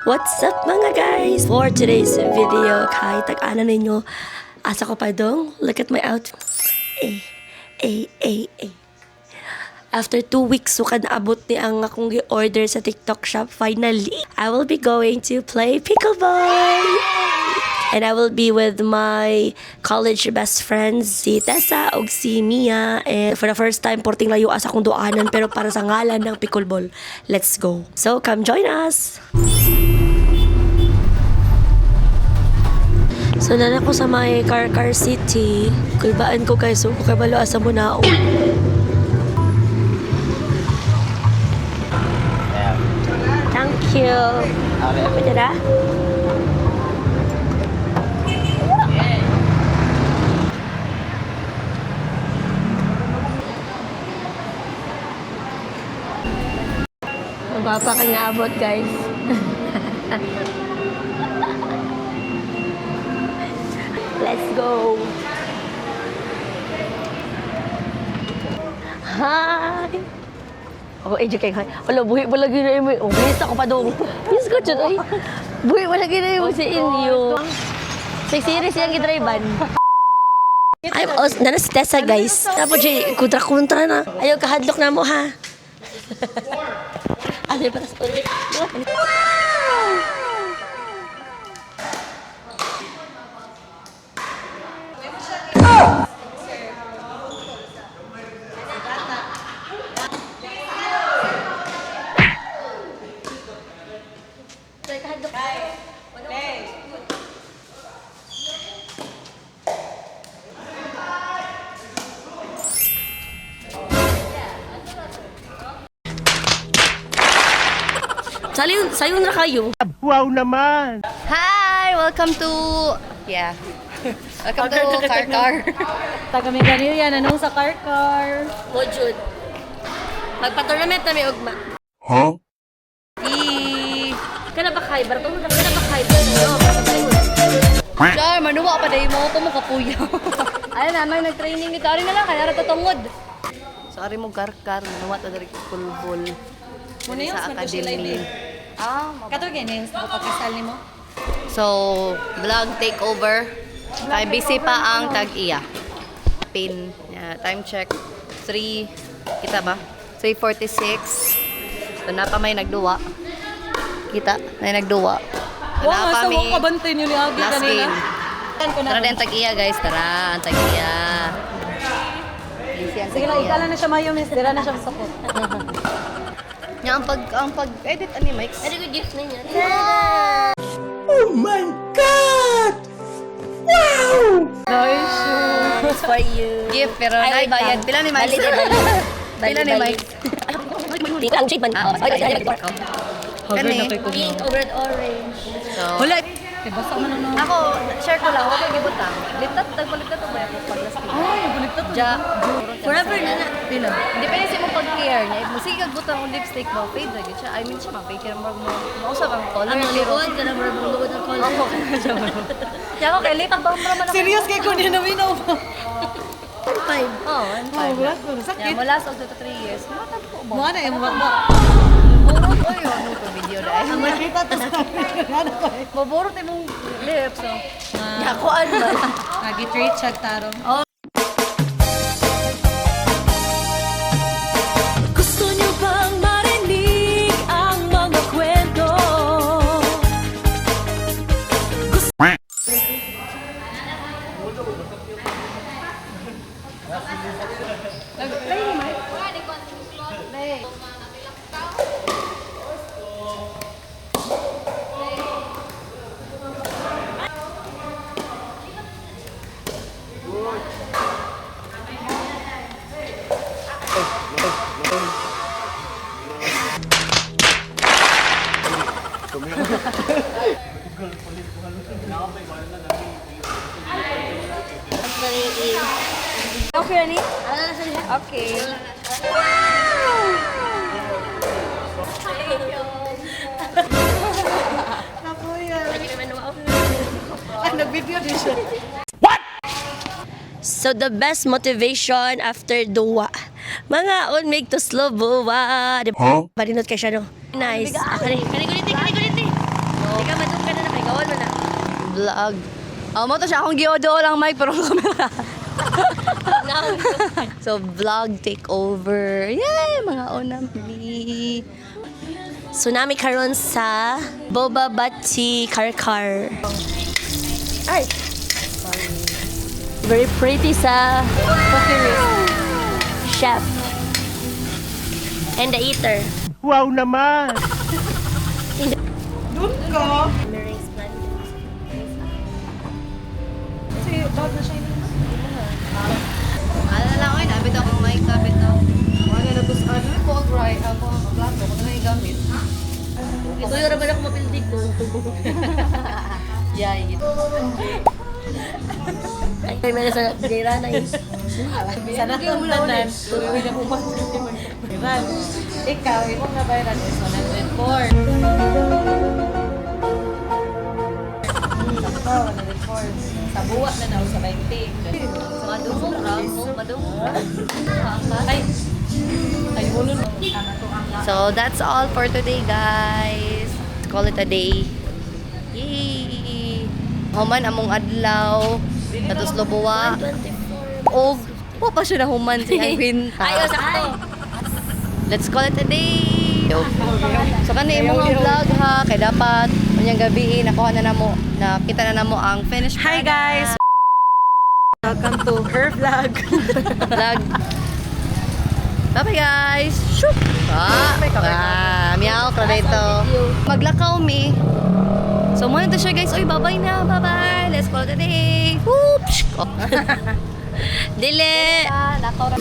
What's up mga guys? For today's video, kahit tag-ana ninyo, asa ko pa dong, look at my outfit. After 2 weeks, sukad naabot ni ang akong order sa TikTok shop. Finally, I will be going to play pickleball. And I will be with my college best friends, si Tessa o si Mia. And for the first time, porting layo asa akong duanan, pero para sa ngalan ng pickleball. Let's go. So, come join us! So, nana ko sa may Car City. Kulbaan ko kay so, kabalo asa mo na. Thank you. Pwede na? Magpapa ka nga abot, guys. Let's go. Hi. Oh, kay hi. Wala, buhi mo lagi na mo. Oh, bilis ako pa dong. Yes ko, chut. Ay, buhi mo lagi na mo sa inyo. Sa series yung gidriban. I'm also, nana si Tessa, guys. Tapos, kontra na. Ayaw kahadlok na mo, ha? Ano yung patas ulit? Sayon na kayo. Wow naman! Hi! Welcome to... Yeah. Welcome to Car. Taga may ganyo yan. Anong sa car? O, Jude. Magpa-tournament na may ugma. Huh? Kana ba kay? Barato mo na kana ba kay? Char, manuwa pa dahil mo ito mo kapuya. Ayun na, may nag-training nito. Ari na lang, kaya ratotongod. Sorry mo karkar, manuwa ta dari kulbol. Muna yung Sa smart academy. Kato ganyan, sa pagkasal ni mo. So, vlog takeover. Kay busy pa ang tag-iya. Pin. Time check. 3. Kita ba? 3:46. So, na pa may nagduwa. Kita? May nagduwa. So, na pa may kabantay niyo ni Abi last kanina. game. Tara din tag-iya guys. Tara, ang tag-iya. Busy ang Sige lang, tag-iya. ikala na siya mayo, miss. Dira na siya masakot. Ang pag-edit ani Mike's. Ano ko gift na niya? Oh my God! Wow! Nice. It's for you. Gift, pero Ay, wait bayad. lang. Pila ni Mike? Pila ni Mike? Dito lang, shade man. Kani? Pink, red, orange. So, Wala. Basta mo na. ako, share ko lang. Huwag kang gibutang. Tagpaligtat ko ba yung pag-plastic? Ay, buligtat to. Ja. Forever na na. Pila. Depende sa mong pag-care niya. If sige kag butang ng lipstick mo, fade na siya. I mean siya mag-fade ka mo. Mausap ang color. Ang luod, ka na marabang luod ang color. Ako. Kaya ako kay lip ang bang naman ako. Serious kay ko niya naminaw. 5. Oo, and Oh, five. wala ko. Yeah, Sakit. mula sa 2 to 3 years. Matag po ba? Mga na eh, mga Burot ko yun. Ano ko video dahil. makita to sa ano ko eh. Maburot yung lips. So. Yakuan ba? Nag-treat siya tarong. Gusto niyo bang marinig ang mga kwento? Okay, Rani? Okay. Ay, nag-video din siya. So the best motivation after duwa. Mga on make to slow buwa. Huh? Parinot ka siya no. Nice. Kani guliti. vlog. Mo to siya akong giodo lang mic pero camera. So vlog takeover. Yay, mga onamli. So nami karon sa Boba Bachi Karkar. Ay. Very pretty sa chef. And the eater. Wow naman! Doon ka. Kasi bag na siya yun. Ano na lang oy, nabit akong mic, nabit na. Wala na bus ano, cold right ako ang plato, kung na gamit. Ito yung raman ako mapildig ko. Yay, ito. Ay, meron sa gira na yun. Sana tuntanan. Gawin na pumasok. Iran. Ikaw, imong nabayaran is 104. Sakto, 104. Sa buwa na na sa 20. Madung, ramo, madung. Ay, ay, ulo na. So that's all for today, guys. Let's call it a day. Yay! Human among adlaw. Tatos lobuwa. O, pa siya na human si Irene. Ayaw, sakto. Let's call it a day. So kani mo nga vlog ha, kay dapat unyang gabi nakuha na namo, nakita na namo ang finished Hi guys! Welcome to her vlog. vlog. Bye guys. Shoop. Meow ka dito. Maglakaw mi. So muna to siya guys. Oy, bye-bye na. Bye-bye. Let's call it a day. Whoop. Dili! Lakaw ra.